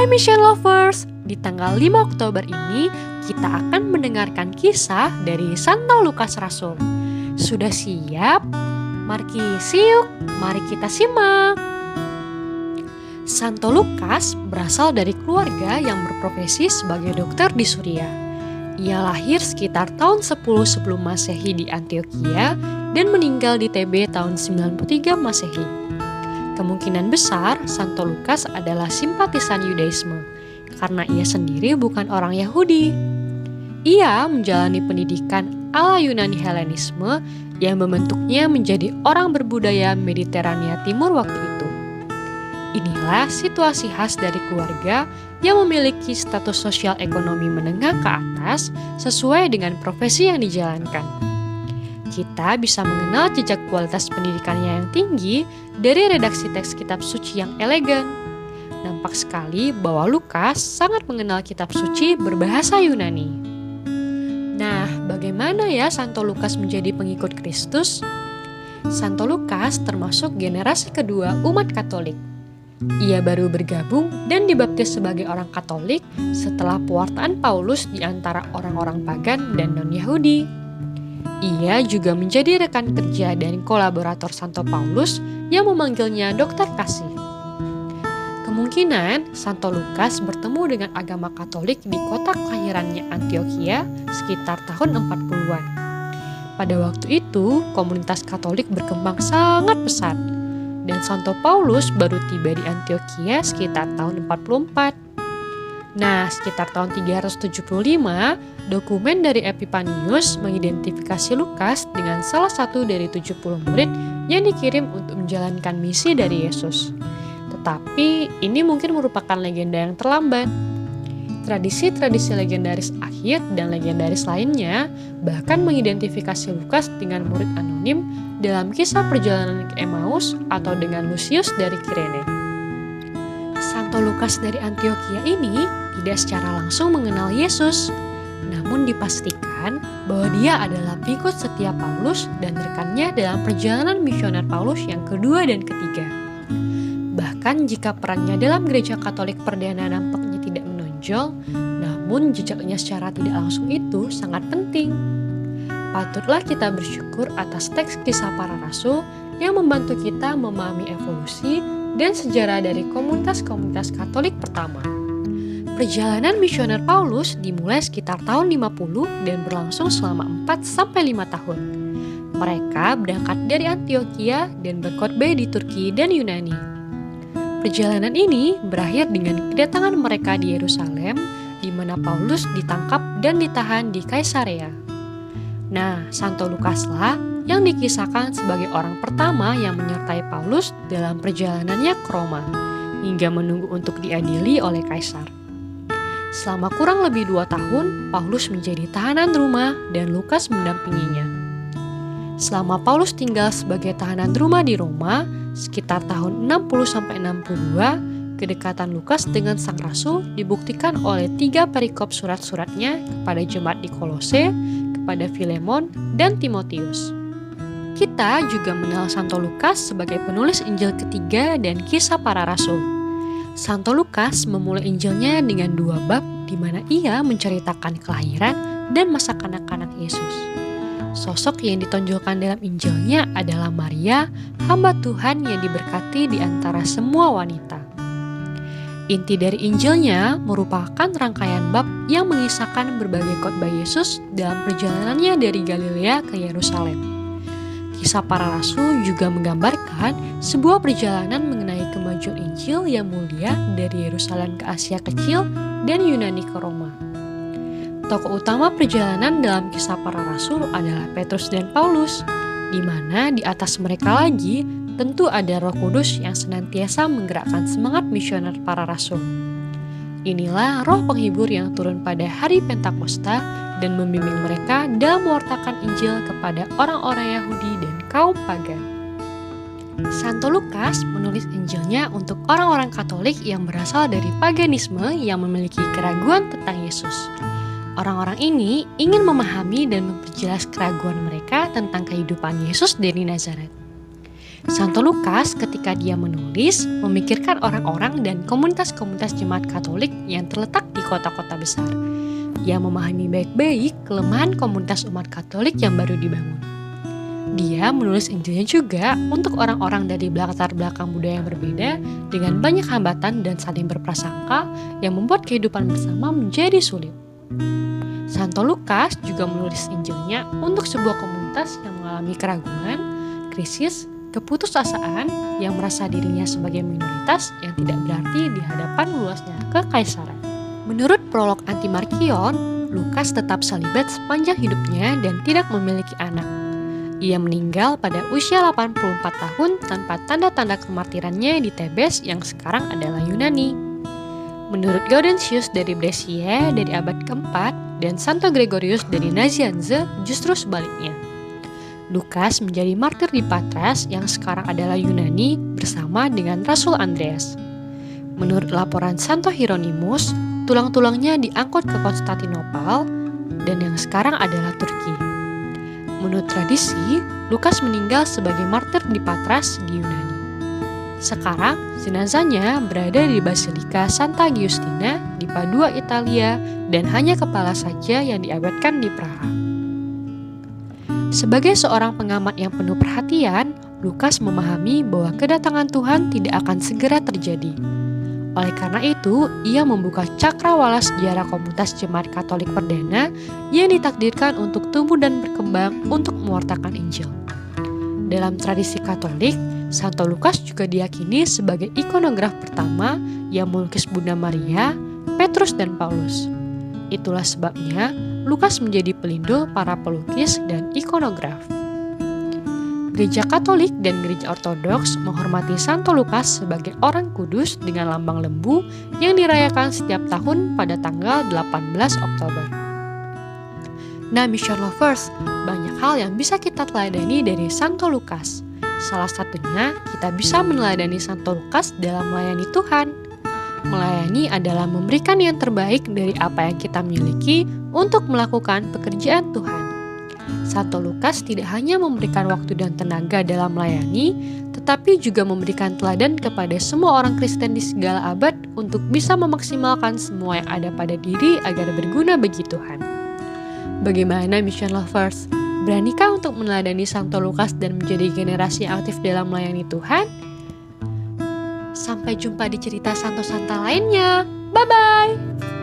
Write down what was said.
Hai Mission Lovers, di tanggal 5 Oktober ini kita akan mendengarkan kisah dari Santo Lukas Rasul. Sudah siap? Mari kita simak. Santo Lukas berasal dari keluarga yang berprofesi sebagai dokter di Suria. Ia lahir sekitar tahun 10 sebelum Masehi di Antioquia dan meninggal di TB tahun 93 Masehi. Kemungkinan besar Santo Lukas adalah simpatisan Yudaisme, karena ia sendiri bukan orang Yahudi. Ia menjalani pendidikan ala Yunani Helenisme yang membentuknya menjadi orang berbudaya Mediterania Timur waktu itu. Inilah situasi khas dari keluarga yang memiliki status sosial ekonomi menengah ke atas sesuai dengan profesi yang dijalankan. Kita bisa mengenal jejak kualitas pendidikannya yang tinggi dari redaksi teks kitab suci yang elegan. Nampak sekali bahwa Lukas sangat mengenal kitab suci berbahasa Yunani. Nah, bagaimana ya Santo Lukas menjadi pengikut Kristus? Santo Lukas termasuk generasi kedua umat Katolik. Ia baru bergabung dan dibaptis sebagai orang Katolik setelah pewartaan Paulus di antara orang-orang pagan dan non-Yahudi. Ia juga menjadi rekan kerja dan kolaborator Santo Paulus yang memanggilnya dokter kasih. Kemungkinan Santo Lukas bertemu dengan agama Katolik di kota kelahirannya Antioquia sekitar tahun 40-an. Pada waktu itu, komunitas Katolik berkembang sangat pesat, dan Santo Paulus baru tiba di Antioquia sekitar tahun 44. Nah, sekitar tahun 375, dokumen dari Epipanius mengidentifikasi Lukas dengan salah satu dari 70 murid yang dikirim untuk menjalankan misi dari Yesus. Tetapi ini mungkin merupakan legenda yang terlambat. Tradisi-tradisi legendaris akhir dan legendaris lainnya bahkan mengidentifikasi Lukas dengan murid anonim dalam kisah perjalanan ke Emmaus atau dengan Lucius dari Kirene. Santo Lukas dari Antioquia ini tidak secara langsung mengenal Yesus, namun dipastikan bahwa dia adalah pengikut setia Paulus dan rekannya dalam perjalanan misioner Paulus yang kedua dan ketiga. Bahkan jika perannya dalam gereja Katolik perdana nampaknya tidak menonjol, namun jejaknya secara tidak langsung itu sangat penting. Patutlah kita bersyukur atas teks kisah para rasul yang membantu kita memahami evolusi dan sejarah dari komunitas-komunitas Katolik pertama. Perjalanan misioner Paulus dimulai sekitar tahun 50 dan berlangsung selama 4-5 tahun. Mereka berangkat dari Antioquia dan berkhotbah di Turki dan Yunani. Perjalanan ini berakhir dengan kedatangan mereka di Yerusalem, di mana Paulus ditangkap dan ditahan di Kaisarea. Nah, Santo Lukaslah yang dikisahkan sebagai orang pertama yang menyertai Paulus dalam perjalanannya ke Roma, hingga menunggu untuk diadili oleh Kaisar. Selama kurang lebih 2 tahun, Paulus menjadi tahanan rumah dan Lukas mendampinginya. Selama Paulus tinggal sebagai tahanan rumah di Roma, sekitar tahun 60-62, kedekatan Lukas dengan sang rasul dibuktikan oleh 3 perikop surat-suratnya kepada jemaat di Kolose, kepada Filemon, dan Timotius. Kita juga mengenal Santo Lukas sebagai penulis Injil ketiga dan kisah para rasul. Santo Lukas memulai Injilnya dengan 2 bab di mana ia menceritakan kelahiran dan masa kanak-kanak Yesus. Sosok yang ditonjolkan dalam Injilnya adalah Maria, hamba Tuhan yang diberkati di antara semua wanita. Inti dari Injilnya merupakan rangkaian bab yang mengisahkan berbagai khotbah Yesus dalam perjalanannya dari Galilea ke Yerusalem. Kisah para rasul juga menggambarkan sebuah perjalanan mengenai kemajuan Injil yang mulia dari Yerusalem ke Asia Kecil dan Yunani ke Roma. Tokoh utama perjalanan dalam kisah para rasul adalah Petrus dan Paulus, di mana di atas mereka lagi tentu ada Roh Kudus yang senantiasa menggerakkan semangat misioner para rasul. Inilah roh penghibur yang turun pada hari Pentakosta dan membimbing mereka dalam mewartakan Injil kepada orang-orang Yahudi dan kaum pagan. Santo Lukas menulis Injilnya untuk orang-orang Katolik yang berasal dari paganisme yang memiliki keraguan tentang Yesus. Orang-orang ini ingin memahami dan memperjelas keraguan mereka tentang kehidupan Yesus dari Nazaret. Santo Lukas ketika dia menulis memikirkan orang-orang dan komunitas-komunitas jemaat Katolik yang terletak di kota-kota besar. Ia memahami baik-baik kelemahan komunitas umat Katolik yang baru dibangun. Dia menulis Injilnya juga untuk orang-orang dari latar belakang budaya yang berbeda dengan banyak hambatan dan saling berprasangka yang membuat kehidupan bersama menjadi sulit. Santo Lukas juga menulis Injilnya untuk sebuah komunitas yang mengalami keraguan, krisis, keputusasaan, yang merasa dirinya sebagai minoritas yang tidak berarti di hadapan luasnya kekaisaran. Menurut prolog Antimarkion, Lukas tetap selibat sepanjang hidupnya dan tidak memiliki anak. Ia meninggal pada usia 84 tahun tanpa tanda-tanda kemartirannya di Tebes yang sekarang adalah Yunani. Menurut Gaudentius dari Brescia dari abad keempat dan Santo Gregorius dari Nazianze justru sebaliknya. Lukas menjadi martir di Patras yang sekarang adalah Yunani bersama dengan Rasul Andreas. Menurut laporan Santo Hieronymus, tulang-tulangnya diangkut ke Konstantinopel dan yang sekarang adalah Turki. Menurut tradisi, Lukas meninggal sebagai martir di Patras di Yunani. Sekarang, jenazahnya berada di Basilika Santa Giustina di Padua, Italia, dan hanya kepala saja yang diabadkan di Praha. Sebagai seorang pengamat yang penuh perhatian, Lukas memahami bahwa kedatangan Tuhan tidak akan segera terjadi. Oleh karena itu, ia membuka cakrawala sejarah komunitas jemaat Katolik perdana yang ditakdirkan untuk tumbuh dan berkembang untuk mewartakan Injil. Dalam tradisi Katolik, Santo Lukas juga diyakini sebagai ikonograf pertama yang melukis Bunda Maria, Petrus, dan Paulus. Itulah sebabnya Lukas menjadi pelindung para pelukis dan ikonograf. Gereja Katolik dan Gereja Ortodoks menghormati Santo Lukas sebagai orang kudus dengan lambang lembu yang dirayakan setiap tahun pada tanggal 18 Oktober. Nah, Mission Lovers, banyak hal yang bisa kita teladani dari Santo Lukas. Salah satunya, kita bisa meneladani Santo Lukas dalam melayani Tuhan. Melayani adalah memberikan yang terbaik dari apa yang kita miliki untuk melakukan pekerjaan Tuhan. Santo Lukas tidak hanya memberikan waktu dan tenaga dalam melayani, tetapi juga memberikan teladan kepada semua orang Kristen di segala abad untuk bisa memaksimalkan semua yang ada pada diri agar berguna bagi Tuhan. Bagaimana Mission Lovers? Beranikah untuk meneladani Santo Lukas dan menjadi generasi yang aktif dalam melayani Tuhan? Sampai jumpa di cerita Santo-Santa lainnya. Bye-bye!